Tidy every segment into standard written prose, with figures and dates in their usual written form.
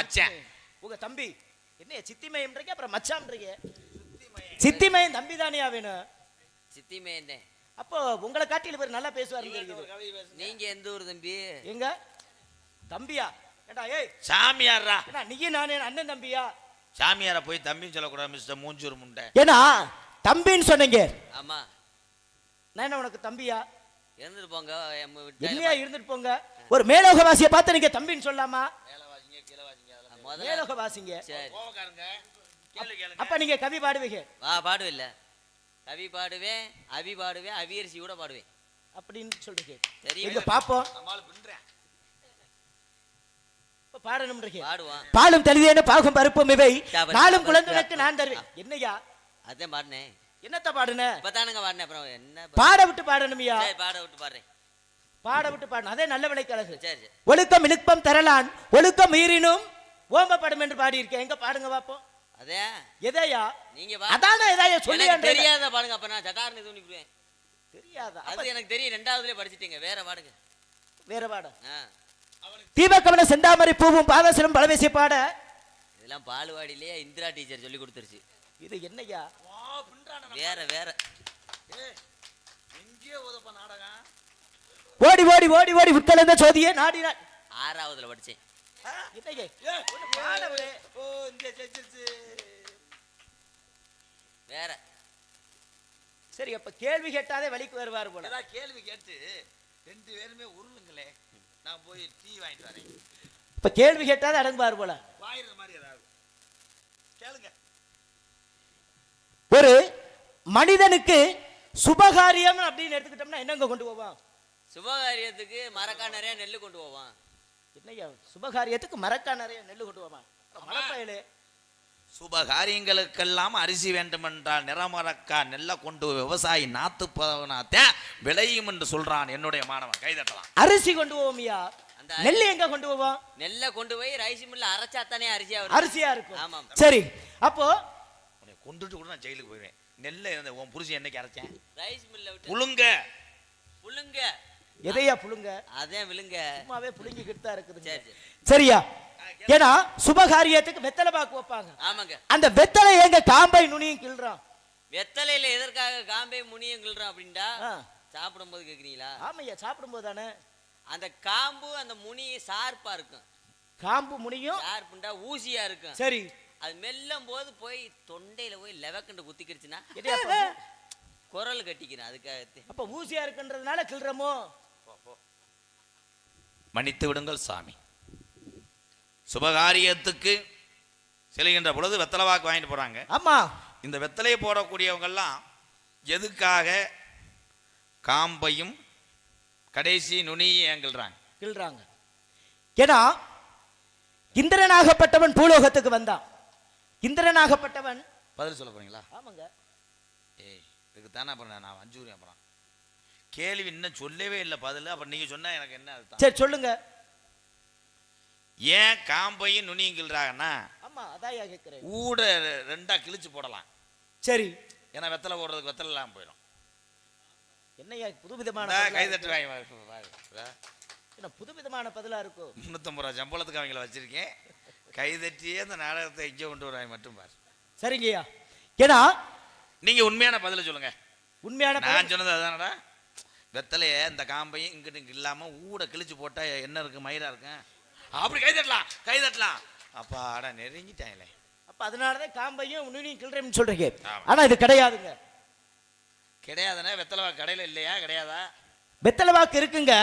மச்சான். உங்க தம்பி என்ன சித்தி மயம்ன்றீங்க, அப்புறம் மச்சான்றீங்க. சித்தி மயம் தம்பி தானியா வேணும்? சித்தி மயந்தே. அப்போ உங்களை காட்டில பேர் நல்லா பேசுவாரு. நீங்க எந்த ஊர் தம்பி? எங்க தம்பியா? ஏடா ஏய் சாமியாரா? ஏடா நீயும் நானே அண்ணன் தம்பியா? சாமியார போய் தம்பின்னு சொல்லக்கூடாது மிஸ்டர் மூஞ்சூர் முண்டை. ஏன்னா தம்பின்னு சொன்னீங்க. ஆமா. நான் என்ன உனக்கு தம்பியா? இருந்துட்டு போங்க. என்னையா இருந்துட்டு போங்க? ஒரு மேலோகவாசியை பார்த்து நீங்க தம்பின்னு சொல்லாமா? மேலவாசிங்க கீழவாசிங்க மேலோகவாசிங்க. கோவக்காரங்க. கேளு கேளுங்க. அப்ப நீங்க கவி பாடுவீங்க? பாடுவில்ல. கவி பாடுவேன், அவி பாடுவேன், அவியரிசி கூட பாடுவேன். அப்படின்னு சொல்றீங்க. தெரியும். பாப்போம். நம்மால பின்றேன். பாடணும்ன்றீங்க. பாடுவான். பாலும் தெளிதேன்னு பாகும் பருப்பும் இவை நாளும் குழந்தைக்கு நான் தருவேன். என்னையா அதான் பாடுனேன். என்னத்த பாடுன? இப்பதானுங்க பாடுனேன். அப்புறம் என்ன பாட விட்டு பாடணுமியா? பாட விட்டு பாடுறேன். பாட விட்டு பாடணும். அதே நல்ல விலை கழகு. சரி. ஒழுக்கம் இழுப்பம் தரலான் ஒழுக்கம் மீறினும் ஓம்பப்படும் என்று பாடி இருக்கேன். எங்க பாடுங்க பாப்போம். அதே எதையா நீங்க அதானே எதையா சொல்லி தெரியாத பாடுங்க. அப்ப நான் சட்டார்னு தூணிடுவேன். தெரியாதா? அது எனக்கு தெரியும். ரெண்டாவதுலயே படிச்சிட்டீங்க. வேற பாடுங்க. வேற பாட. தீபக்கமல செந்தாமரை பூவும் பாதசலம் பலவேசி பாட. இதெல்லாம் பாலுவாடியிலேயே இந்திரா டீச்சர் சொல்லி கொடுத்துருச்சு. இது என்னையா? வேற வேற. எங்கேயோ ஓதப்ப நாடகம். ஓடி ஓடி ஓடி ஓடி உட்கலந்த சோதியே நாடினாள். 6வதுல படிச்சேன். என்னையே ஒன்னு பாடவே. ஓ இங்க செஞ்சிருச்சு. வேற. சரி அப்ப கேள்வி கேட்டாதே வலிக்கு வருவார் போல. ஏதா கேள்வி கேட்டு ரெண்டு பேருமே உருளுங்களே. நான் போய் டீ வாங்கிட்டு வரேன். இப்ப கேள்வி கேட்டாதே அடங்குவார் போல. வாயிற மாதிரி ஏதாவது கேளுங்க. ஒரு மனிதனுக்கு சுபகாரியம் அப்படின்னு எடுத்துக்கிட்டோம்னா என்னங்க கொண்டு போவான்? சுபகாரியத்துக்கு மரக்கா நிறைய நெல்லு கொண்டு போவான். என்னையா சுபகாரியத்துக்கு மரக்கா நிறைய நெல்லு கொண்டு போவான்? மரப்பயலே. சுபகாரியங்களுக்கெல்லாம் அரிசி வேண்டுமென்றால் நிறமரக்கா நெல்ல கொண்டு விவசாயி நாத்து பதவனாத்தான் விளையும் என்று சொல்றான் என்னுடைய மாணவன். கைதட்டலாம். அரிசி கொண்டு போவோமியா? நெல்லு எங்க கொண்டு போவோம்? நெல்லை கொண்டு போய் ரைஸ் மில்ல அரைச்சாத்தானே அரிசியா இருக்கும். ஆமாம். சரி அப்போ உன்னை கொண்டுட்டு கூட நான் ஜெயிலுக்கு போயிடுவேன். நெல்லை இருந்த உன் புருஷன் என்னைக்கு அரைச்சேன்? ரைஸ் மில்ல விட்டு புழுங்க. புழுங்க. எதையா புழுங்க? அதே விழுங்க. சும்மாவே புழுங்கிக்கிட்டு தான் இருக்குது. சரி சரியா? ஏன்னா சுபகாரியத்துக்கு வெத்தலை பாக்கு வைப்பாங்க. ஆமாங்க. அந்த வெத்தலை எங்க காம்பை நுனியும் கிள்றான்? வெத்தலையில எதற்காக காம்பை முனியும் கிள்றான் அப்படின்டா சாப்பிடும் போது கேக்குறீங்களா? ஆமையா சாப்பிடும் போது தானே. அந்த காம்பு அந்த முனி ஷார்ப்பா இருக்கும். காம்பு முனியும் ஷார்ப்புண்டா ஊசியா இருக்கும். சரி. அது மெல்லும் போது போய் தொண்டையில போய் லெவக்கண்டு குத்திக்கிடுச்சுன்னா குரல் கட்டிக்கிறேன். அதுக்காக அப்ப ஊசியா இருக்குன்றதுனால கிள்றமோ? மன்னித்து விடுங்கள் சாமி. சுபகாரியத்துக்கு செல்கின்ற பொழுது வெத்தலை வாக்கு வாங்கிட்டு போறாங்க. ஆமா. இந்த வெத்தலையை போடக்கூடியவங்க எல்லாம் எதுக்காக காம்பையும் கடைசி நுனியை கிள்றாங்க? ஏன்னா இந்திரனாகப்பட்டவன் பூலோகத்துக்கு வந்தான். இந்திரனாகப்பட்டவன் பதில் சொல்ல போறீங்களா? ஆமாங்க. ஏய் இதுக்கு தானே அப்புறம் நான் 5 அப்புறம் கேள்வி இன்னும் சொல்லவே இல்லை பதில். அப்புறம் நீங்க சொன்னா எனக்கு என்ன அர்த்தம்? சரி சொல்லுங்க. ஏன் காம்பையும் நுனியும் கிள்றாங்கன்னா ஆமா அதான் கேட்கிறேன். ஊட ரெண்டா கிழிச்சு போடலாம். சரி. ஏன்னா வெத்தலை போடுறதுக்கு வெத்தலை எல்லாம் போயிடும். என்னையா புதுவிதமான கைதட்டு என்ன புதுவிதமான பதிலா இருக்கும். 350 ரூபா சம்பளத்துக்கு அவங்கள வச்சிருக்கேன். கைதட்டியே அந்த நாடகத்தை இங்கே கொண்டு வராங்க மட்டும் பாரு. சரிங்கய்யா. ஏன்னா நீங்க உண்மையான பதில சொல்லுங்க. உண்மையான நான் சொன்னது அதானடா. வெத்தலைய இந்த காம்பையும் இங்கிட்டு இல்லாம ஊட கிழிச்சு போட்டா என்ன இருக்கு? மயிரா இருக்கு. அப்படி கைதட்டலாம். அப்பா அட நெருங்கிட்டாங்களே. அப்ப அதனாலதான் காம்பையும் நுனியும் கிள்றேன்னு சொல்றீங்க. ஆனா இது கிடையாதுங்க. கிடையாதுன்னா வெத்தலை வாக்கு கடையில இல்லையா? கிடையாதா? வெத்தலை வாக்கு இருக்குங்க.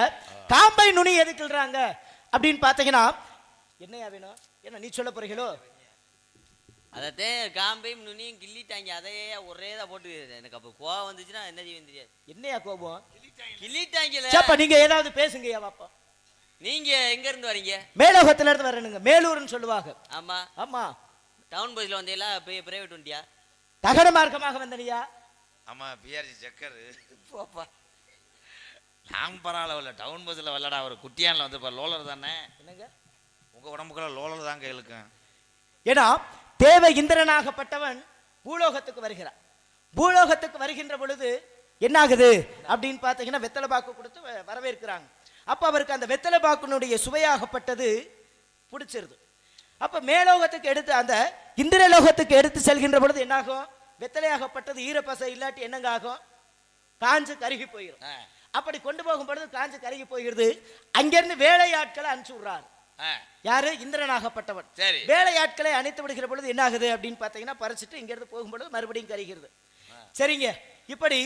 காம்பை நுனி எது கிள்றாங்க அப்படின்னு பாத்தீங்கன்னா என்னையா வேணும்? என்ன நீ சொல்ல போறீங்களோ? அதே காம்பையும் நுனியும் கிள்ளிட்டாங்க. அதையே ஒரேதா போட்டு எனக்கு அப்ப கோவம் வந்துச்சுன்னா என்ன செய்வேன் தெரியாது. என்னையா கோபம்? கிள்ளிட்டாங்கல்ல. நீங்க ஏதாவது பேசுங்கய்யா பாப்பா. நீங்க எங்க இருந்து வரீங்க? மேலோகத்துல இருந்து வரணுங்க. மேலூர்னு சொல்லுவாங்க. ஆமா ஆமா. டவுன் பஸ்ல வந்தீங்களா? பிரைவேட் வண்டியா? தகர மார்க்கமாக வந்தனியா? ஆமா பிஆர்சி சக்கர் போப்பா. நான் பரவாயில்ல டவுன் பஸ்ல வரலடா. ஒரு குட்டியான்ல வந்து லோலர் தானே. என்னங்க உங்க உடம்புக்குள்ள லோலர் தாங்க இழுக்கும். ஏன்னா தேவ இந்திரனாகப்பட்டவன் பூலோகத்துக்கு வருகிறான். பூலோகத்துக்கு வருகின்ற பொழுது என்ன ஆகுது அப்படின்னு பார்த்தீங்கன்னா வெத்தலை பாக்கு கொடுத்து வரவேற்கிறாங்க. அப்ப அவருக்கு அந்த வெத்தலை பாக்குனுடைய சுவையாகப்பட்டது பிடிச்சிருது. அப்ப மேலோகத்துக்கு எடுத்து அந்த இந்திரலோகத்துக்கு எடுத்து செல்கின்ற பொழுது என்னாகும்? வெத்தலையாகப்பட்டது ஈரப்பசை இல்லாட்டி என்னங்க ஆகும்? காஞ்சு கருகி போயிடும். அப்படி கொண்டு போகும் பொழுது காஞ்சு கருகி போகிறது. அங்கிருந்து வேலையாட்களை அனுப்பிச்சு விடுறாரு. யாரு? இந்திரனாகப்பட்டவன். வேலையாட்களை அணைத்து விடுகிற பொழுது என்ன ஆகுது அப்படின்னு பாத்தீங்கன்னா, பறிச்சுட்டு இங்க இருந்து போகும்பொழுது மறுபடியும் கருகிறது. சரிங்க, இப்படி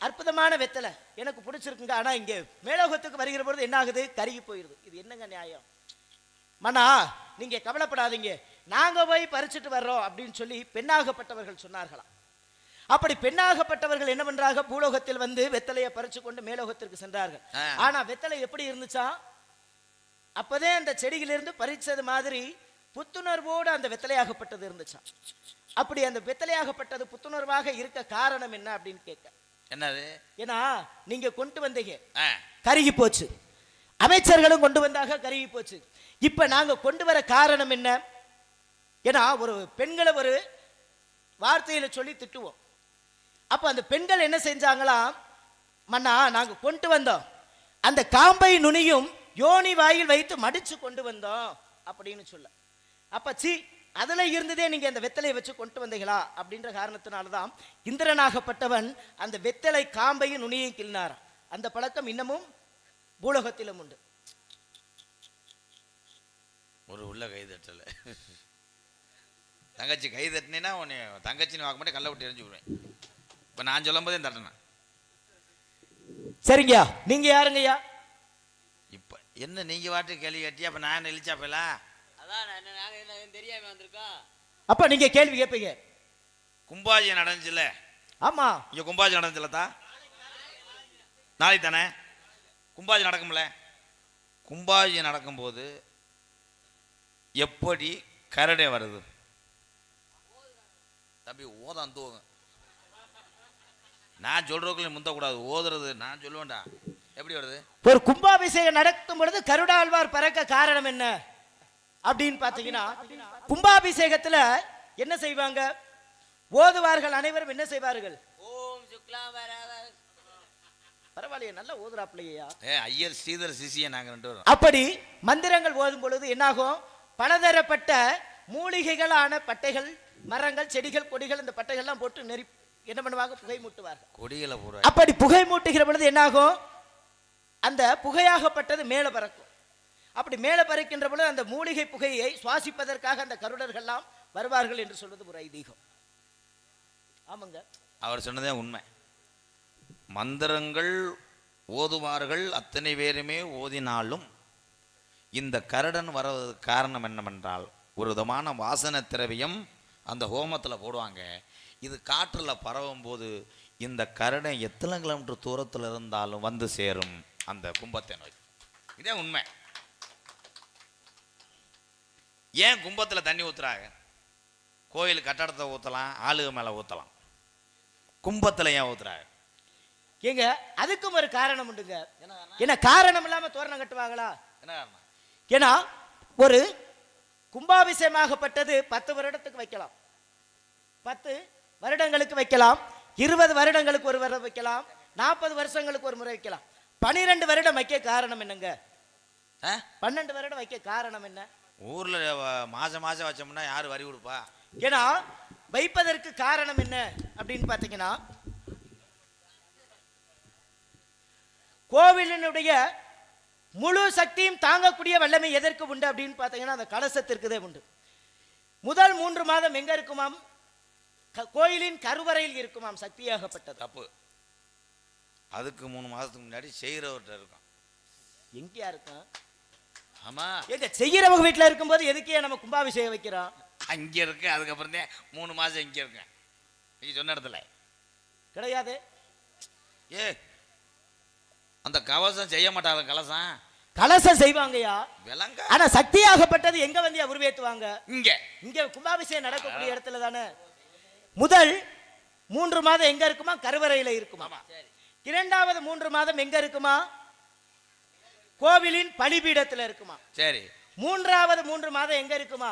அற்புதமான வெத்தலை எனக்கு பிடிச்சிருக்குங்க. ஆனா இங்க மேலோகத்துக்கு வருகிற பொழுது என்ன ஆகுது? கருகி போயிருது. இது என்னங்க நியாயம்? மன்னா நீங்க கவலைப்படாதீங்க, நாங்க போய் பறிச்சுட்டு வர்றோம் அப்படின்னு சொல்லி பெண்ணாகப்பட்டவர்கள் சொன்னார்களாம். அப்படி பெண்ணாகப்பட்டவர்கள் என்ன பண்றாங்க? பூலோகத்தில் வந்து வெத்தலையை பறிச்சு கொண்டு மேலோகத்திற்கு சென்றார்கள். ஆனா வெத்தலை எப்படி இருந்துச்சா? அப்பதே அந்த செடியிலிருந்து பறிச்சது மாதிரி புத்துணர்வோடு அந்த வெத்தலையாகப்பட்டது இருந்துச்சா. அப்படி அந்த வெத்தலையாகப்பட்டது புத்துணர்வாக இருக்க காரணம் என்ன அப்படின்னு கேட்க, என்னது? ஏன்னா நீங்க கொண்டு வந்தீங்க, கருகி போச்சு. அமைச்சர்களும் கொண்டு வந்தாக, கருகி போச்சு. இப்ப நாங்க கொண்டு வர காரணம் என்ன? ஏன்னா ஒரு பெண்களை ஒரு வார்த்தையில சொல்லி திட்டுவோம். அப்ப அந்த பெண்கள் என்ன செஞ்சாங்களாம்? மன்னா நாங்க கொண்டு வந்தோம், அந்த காம்பை நுனியும் யோனி வாயில் வைத்து மடிச்சு கொண்டு வந்தோம் அப்படின்னு சொல்ல. அப்ப சி அதுல இருந்ததே நீங்க அந்த வெத்தலையை வச்சு கொண்டு வந்தீங்களா அப்படின்ற காரணத்தினாலதான் இந்திரனாகப்பட்டவன் அந்த வெத்தலை காம்பையும் நுனியையும் கிள்னாராம். அந்த பழக்கம் இன்னமும் பூலோகத்திலும் உண்டு. ஒரு உள்ள கை தட்டல. தங்கச்சி கை தட்டினா உன்னை தங்கச்சின்னு வாக்க மாட்டேன், கல்லை விட்டு எரிஞ்சு விடுவேன். இப்ப நான் சொல்லும் போதே தட்டினேன். சரிங்கய்யா, நீங்க யாருங்கய்யா? இப்ப என்ன நீங்க வாட்டு கேள்வி கேட்டியா? அப்ப நான் எழுச்சாப்பல தெரியாம வந்திருக்கோம். அப்ப நீங்க கேள்வி கேட்பீங்க. கும்பாஜி நடந்துச்சுல? ஆமா, இங்க கும்பாஜி நடந்துச்சுலதா? நாளைக்கு தானே கும்பாஜி நடக்கும்ல? கும்பாஜி நடக்கும்போது எப்படி கரடே வருது? தம்பி ஓதான் தூங்க, நான் சொல்றதுக்குள்ள முந்தக்கூடாது, ஓதுறது நான் சொல்லுவேன்டா. எப்படி வருது? ஒரு கும்பாபிஷேகம் நடக்கும் பொழுது கருடாழ்வார் பறக்க காரணம் என்ன அப்படின்னு பாத்தீங்கன்னா, கும்பாபிஷேகத்துல என்ன செய்வாங்க? ஓதுவார்கள் அனைவரும் என்ன செய்வார்கள்? ஓம் சுக்லாம் பரவாயில்லையே, நல்ல ஓதுறாப்லையா. ஐயர் ஸ்ரீதர் சிசிய நாங்க ரெண்டு பேரும். அப்படி மந்திரங்கள் ஓதும் பொழுது என்னாகும்? பலதரப்பட்ட மூலிகைகளான பட்டைகள், மரங்கள், செடிகள், கொடிகள், இந்த பட்டைகள்லாம் போட்டு நெறி என்ன பண்ணுவாங்க? புகை மூட்டுவார்கள். கொடிகளை போடுவாங்க. அப்படி புகை மூட்டுகிற பொழுது என்னாகும்? அந்த புகையாகப்பட்டது மேல பறக்கும். அப்படி மேல பறக்கின்ற பொழுது அந்த மூலிகை புகையை சுவாசிப்பதற்காக அந்த கருடர்கள்லாம் வருவார்கள் என்று சொல்வது ஒரு ஐதீகம். ஆமாங்க, அவர் சொன்னதே உண்மை. மந்திரங்கள் ஓதுவார்கள் அத்தனை பேருமே ஓதினாலும் இந்த கருடன் வருவதற்கு காரணம் என்னவென்றால், ஒரு விதமான வாசன திரவியம் அந்த ஹோமத்தில் போடுவாங்க. இது காற்றில் பரவும் போது இந்த கருடன் எத்தனை கிலோமீட்டர் தூரத்தில் இருந்தாலும் வந்து சேரும் அந்த கும்பத்தை நோக்கி. இதே உண்மை. ஏன் கும்பத்தில் தண்ணி ஊத்துறாங்க? கோயில் கட்டடத்தை ஊற்றலாம், ஆளுக மேலே ஊற்றலாம், கும்பத்தில் ஏன் ஊத்துறாங்க? ஏங்க அதுக்கும் ஒரு காரணம் உண்டுங்க. என்ன காரணம் இல்லாம தோரணம் கட்டுவாங்களா? என்ன காரணம்? ஏன்னா ஒரு கும்பாபிஷேகமாகப்பட்டது 10 வருடத்துக்கு வைக்கலாம், 10 வருடங்களுக்கு வைக்கலாம், 20 வருடங்களுக்கு ஒரு முறை வைக்கலாம், 40 வருஷங்களுக்கு ஒரு முறை வைக்கலாம். 12 வருடம் வைக்க காரணம் என்னங்க? 12 வருடம் வைக்க காரணம் என்ன? ஊர்ல மாசம் மாசம் வச்சோம்னா யாரு வரி கொடுப்பா? ஏன்னா வைப்பதற்கு காரணம் என்ன அப்படின்னு பாத்தீங்கன்னா, கோவிலினுடைய முழு சக்தியும் தாங்கக்கூடிய வல்லமை எதற்கு உண்டு அப்படின்னு பாத்தீங்கன்னா, அந்த கலசத்திற்குதே உண்டு. முதல் 3 மாதம் எங்க இருக்குமாம்? கோயிலின் கருவறையில் இருக்குமாம் சக்தியாகப்பட்டது. தப்பு. அதுக்கு 3 மாதத்துக்கு முன்னாடி செய்யறவர்கிட்ட இருக்கும். எங்கேயா இருக்கும்? ஆமா, எங்க செய்யறவங்க வீட்டுல இருக்கும்போது எதுக்கே நம்ம கும்பாபிஷேகம் வைக்கிறோம்? அங்க இருக்கு. அதுக்கப்புறம் தான் 3 மாசம் இங்க இருக்கு. நீ சொன்ன இடத்துல கிடையாது. அந்த கவசம் செய்ய மாட்டாங்க. கலசம் செய்வாங்கயா. ஆனா சக்தியாகப்பட்டது எங்க வந்து உருவேத்துவாங்க? இங்க கும்பாபிஷேகம் நடக்கக்கூடிய இடத்துல தானே. முதல் 3 மாதம் எங்க இருக்குமா? கருவறையில இருக்குமா. 2வது 3 மாதம் எங்க இருக்குமா? கோவிலின் பலிபீடத்தில் இருக்குமா. சரி. 3வது 3 மாதம் எங்க இருக்குமா?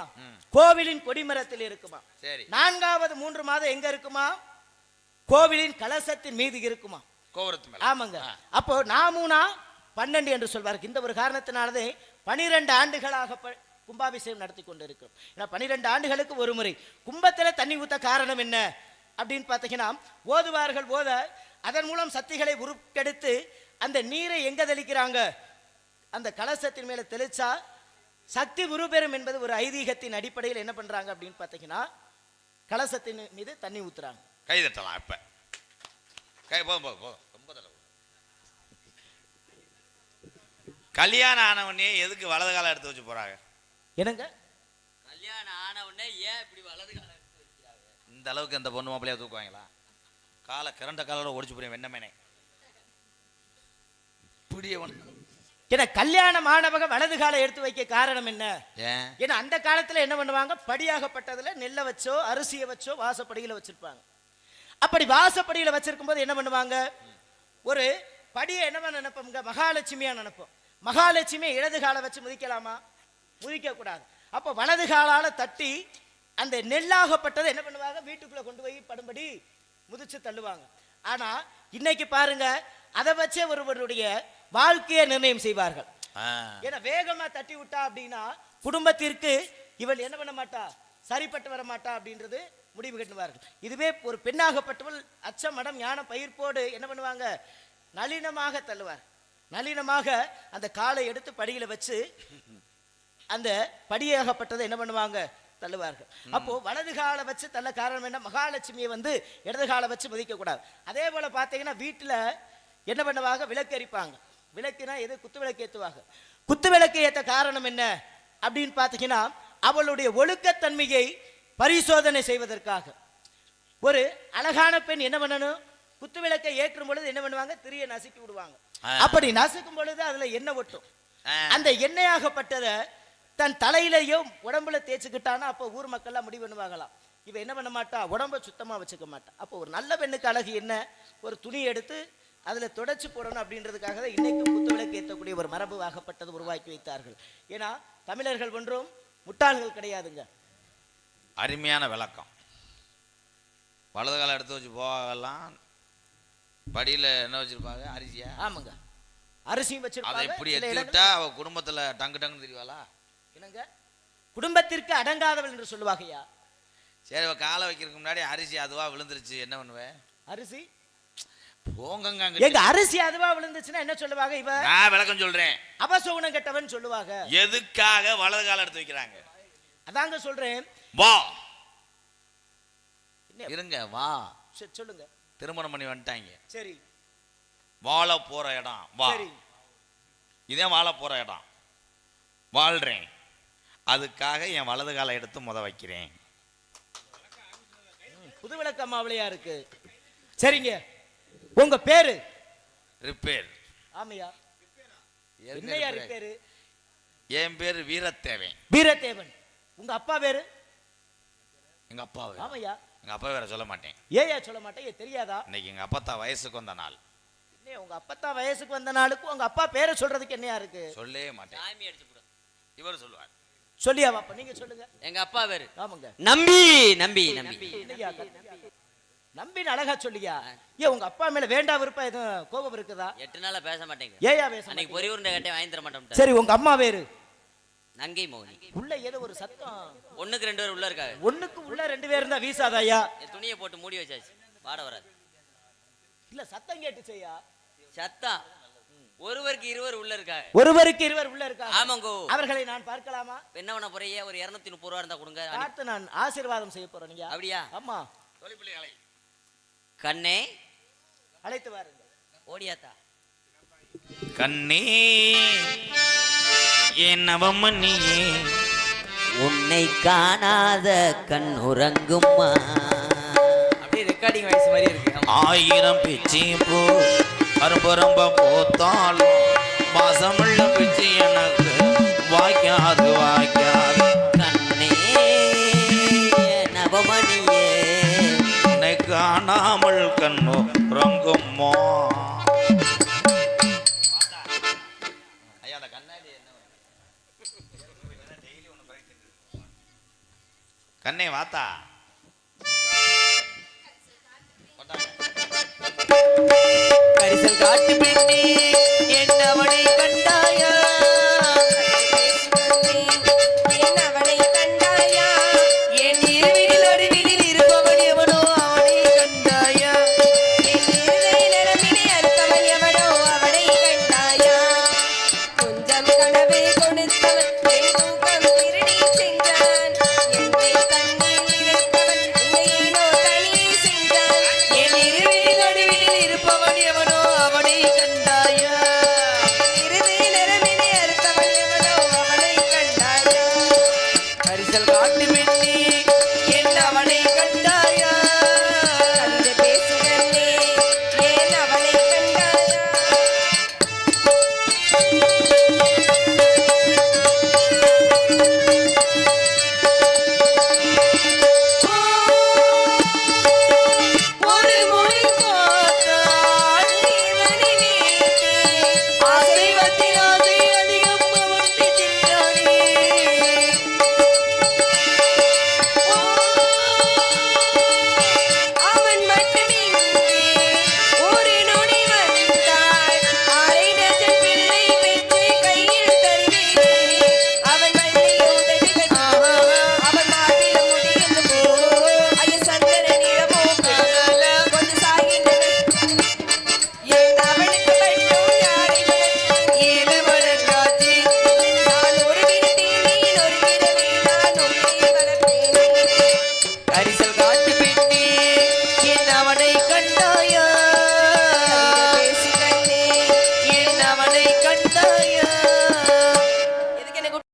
கோவிலின் கொடிமரத்தில் இருக்குமா. சரி. 4வது 3 மாதம் எங்க இருக்குமா? கோவிலின் கலசத்தின் மீது இருக்குமா. ஆமாங்க. அப்போ நாமூனா 12 என்று சொல்வார்கள். இந்த ஒரு காரணத்தினாலதே 12 ஆண்டுகளாக கும்பாபிஷேகம் நடத்தி கொண்டு இருக்கிறோம். ஏன்னா 12 ஆண்டுகளுக்கு ஒரு முறை கும்பத்தில் தண்ணி ஊற்ற காரணம் என்ன அப்படின்னு பார்த்தீங்கன்னா, ஓதுவார்கள் ஓத அதன் மூலம் சக்திகளை உருக்கெடுத்து அந்த நீரை எங்க தெளிக்கிறாங்க, அந்த கலசத்தின் மேல தெளிச்சா சக்தி உருபெறும் என்பது ஒரு ஐதீகத்தின் அடிப்படையில் என்ன பண்றாங்க அப்படின்னு பார்த்தீங்கன்னா, கலசத்தின் மீது தண்ணி ஊத்துறாங்க. கை தட்டலாம். இப்ப கை போதும் ரொம்ப தடவை. கல்யாணம் ஆனவனே எதுக்கு வலது காலம் எடுத்து வச்சு போறாங்க? என்னங்க கல்யாணம் ஆனவுடனே ஏன் இப்படி வலது காலம் எடுத்து வைக்கிறாங்க? இந்த அளவுக்கு இந்த பொண்ணு மாப்பிள்ளையா தூக்குவாங்களா? காலை கரண்ட காலோட ஒடிச்சு போறேன் வெண்ணமேனே. இப்படியே ஏன்னா கல்யாணம் ஆனவங்க வலது காலை எடுத்து வைக்க காரணம் என்ன? ஏன்னா அந்த காலத்துல என்ன பண்ணுவாங்க, படியாகப்பட்டதுல நெல்லை வச்சோ அரிசியை வச்சோ வாசப்படியில வச்சிருப்பாங்க. அப்படி வாசப்படியில வச்சிருக்கும் போது என்ன பண்ணுவாங்க, ஒரு படியை என்னவா நினைப்போங்க, மகாலட்சுமியா நினைப்போம். மகாலட்சுமியை இடது காலை வச்சு முதிக்கலாமா? முதிக்க கூடாது. அப்ப வலது காலால தட்டி அந்த நெல்லாகப்பட்டதை என்ன பண்ணுவாங்க, வீட்டுக்குள்ள கொண்டு போய் படும்படி முதிச்சு தள்ளுவாங்க. ஆனா இன்னைக்கு பாருங்க, அதை வச்சே ஒருவருடைய வாழ்க்கையை நிர்ணயம் செய்வார்கள். ஏன்னா வேகமா தட்டி விட்டா அப்படின்னா குடும்பத்திற்கு இவள் என்ன பண்ண மாட்டா, சரிப்பட்டு வர மாட்டா அப்படின்றது முடிவு கட்டுவார்கள். இதுவே ஒரு பெண்ணாகப்பட்டவள் அச்சம் மடம் ஞான பயிர்ப்போடு என்ன பண்ணுவாங்க, நளினமாக தள்ளுவார். நளினமாக அந்த காலை எடுத்து படியில வச்சு அந்த படியாகப்பட்டதை என்ன பண்ணுவாங்க, தள்ளுவார்கள். அப்போ வலது காலை வச்சு தள்ள காரணம் என்ன, மகாலட்சுமியை இடது காலை வச்சு மதிக்க கூடாது. அதே போல பார்த்தீங்கன்னா வீட்டில் என்ன பண்ணுவாங்க, விளக்கு எரிப்பாங்க. விளக்குனா எது, குத்து விளக்கு ஏற்றுவாங்க. குத்து விளக்கு ஏற்ற காரணம் என்ன அப்படின்னு பார்த்தீங்கன்னா, அவளுடைய ஒழுக்கத்தன்மையை பரிசோதனை செய்வதற்காக. ஒரு அழகான பெண் என்ன பண்ணணும், குத்து விளக்கை ஏற்றும் பொழுது என்ன பண்ணுவாங்க, திரியை நசுக்கி விடுவாங்க. அப்படி நசுக்கும் பொழுது அதுல எண்ணெய் ஒட்டும். அந்த எண்ணெயாகப்பட்டதை தன் தலையிலையோ உடம்புல தேய்ச்சிக்கிட்டானா அப்போ ஊர் மக்கள்லாம் முடிவு பண்ணுவாங்களாம், இவ என்ன பண்ண மாட்டா, உடம்ப சுத்தமா வச்சுக்க மாட்டா. அப்போ ஒரு நல்ல பெண்ணுக்கு அழகு என்ன, ஒரு துணி எடுத்து அதுல தொடச்சு போடணும் அப்படின்றதுக்காக தான் இன்னைக்கும் குத்துவிளக்கு ஏற்றக்கூடிய ஒரு மரபு ஆகப்பட்டது உருவாக்கி வைத்தார்கள். ஏன்னா தமிழர்கள் ஒன்றும் முட்டாள்கள் கிடையாதுங்க. அருமையான விளக்கம். வலது காலம் எடுத்து வச்சு போகலாம், படியில என்ன வச்சிருப்பாங்க, அரிசியா? ஆமாங்க, அரிசியும் வச்சிருப்பாங்க. அதை இப்படி எடுத்து விட்டா அவ குடும்பத்துல டங்கு டங்கு தெரிவாளா? என்னங்க, குடும்பத்திற்கு அடங்காதவள் என்று சொல்லுவாங்கய்யா. சரி, காலை வைக்கிறதுக்கு முன்னாடி அரிசி அதுவா விழுந்துருச்சு, என்ன பண்ணுவேன்? அரிசி போங்கங்க, எங்க அரிசி அதுவா விழுந்துச்சுன்னா என்ன சொல்லுவாங்க, இவ நான் விளக்கம் சொல்றேன், அபசகுணம் கெட்டவன் சொல்லுவாங்க. எதுக்காக வலது காலம் எடுத்து வைக்கிறாங்க? அதாங்க சொல்றேன். வா இருங்க, வா சொல்லுங்க. திருமணம் பண்ணி வந்துட்டாங்க, சரி, வாழ போற இடம் வா, இதே வாழ போற இடம், வாழ்றேன், அதுக்காக என் வலது காலை எடுத்து முத வைக்கிறேன். புது விளக்கமாவளையா இருக்கு. சரிங்க, உங்க பேரு? ரிப்பேர். ஆமையா, என்னையா ரிப்பேரு? என் பேரு வீரத்தேவன். வீரத்தேவன். உங்க அப்பா பேரு? எங்க அப்பா. ஆமையா, எங்க அப்பா வேற சொல்ல மாட்டேன். ஏயா சொல்ல மாட்டேன், தெரியாதா? இன்னைக்கு எங்க அப்பத்தா வயசுக்கு வந்த நாள். உங்க அப்பத்தா வயசுக்கு வந்த நாளுக்கு உங்க அப்பா பேரை சொல்றதுக்கு என்னையா இருக்கு? சொல்லவே மாட்டேன். இவர் சொல்லுவார். சொல்லியா பாப்பா, நீங்க சொல்லுங்க. எங்க அப்பா பேரு? ஆமாங்க, நம்பி. நம்பி நம்பி நம்பின்னு அழகா சொல்லியா. ஏன் உங்க அப்பா மேல வேண்டா விருப்பம் எதுவும் கோபம் இருக்குதா? 8 நாளா பேச மாட்டேங்க. ஏயா பேச? அன்னைக்கு பொரி உருண்டை கட்டே வாங்கி தர மாட்டேன். சரி, உங்க அம்மா பேரு? நங்கை மோகினி. உள்ள ஏதோ ஒரு சத்தம். ஒண்ணுக்கு 2 பேர் உள்ள இருக்காங்க. ஒண்ணுக்கு உள்ள 2 பேர் இருந்தா வீசாதாயா? துணியை போட்டு மூடி வச்சாச்சு, வாட வராது. இல்ல சத்தம் கேட்டுச்சையா. சத்தம். ஒருவருக்கு 2 உள்ள இருக்காங்க. ஒருவருக்கு 2 உள்ள இருக்காங்க. ஆமாங்கோ. அவர்களை நான் பார்க்கலாமா? என்ன பண்ண போறீங்க? ஒரு 230 ரூபா இருந்தா கொடுங்க, பார்த்து நான் ஆசீர்வாதம் செய்ய போறேன். நீங்க அப்படியா? ஆமா. கண்ணே அழைத்து வாருங்க. ஓடியாத்தா. கண்ணே என்னவமணியே, உன்னை காணாத கண் உறங்குமா. அப்படியே ரெக்கார்டிங் வாய்ஸ் மாதிரி இருக்கு. 1000 பிச்சி பூ அரும்பரம்ப போத்தாலும் மாசமுள்ள பிச்சி எனக்கு வாய்க்காது வாய்க்காது. கண்ணே நவமணியே, உன்னை காணாமல் கண்ணு உறங்குமா. கண்ணே வாத்தா. கரிசல் காட்டு பெண்ணே என்னவனை கண்டாயா, காட்டு பெண்ணே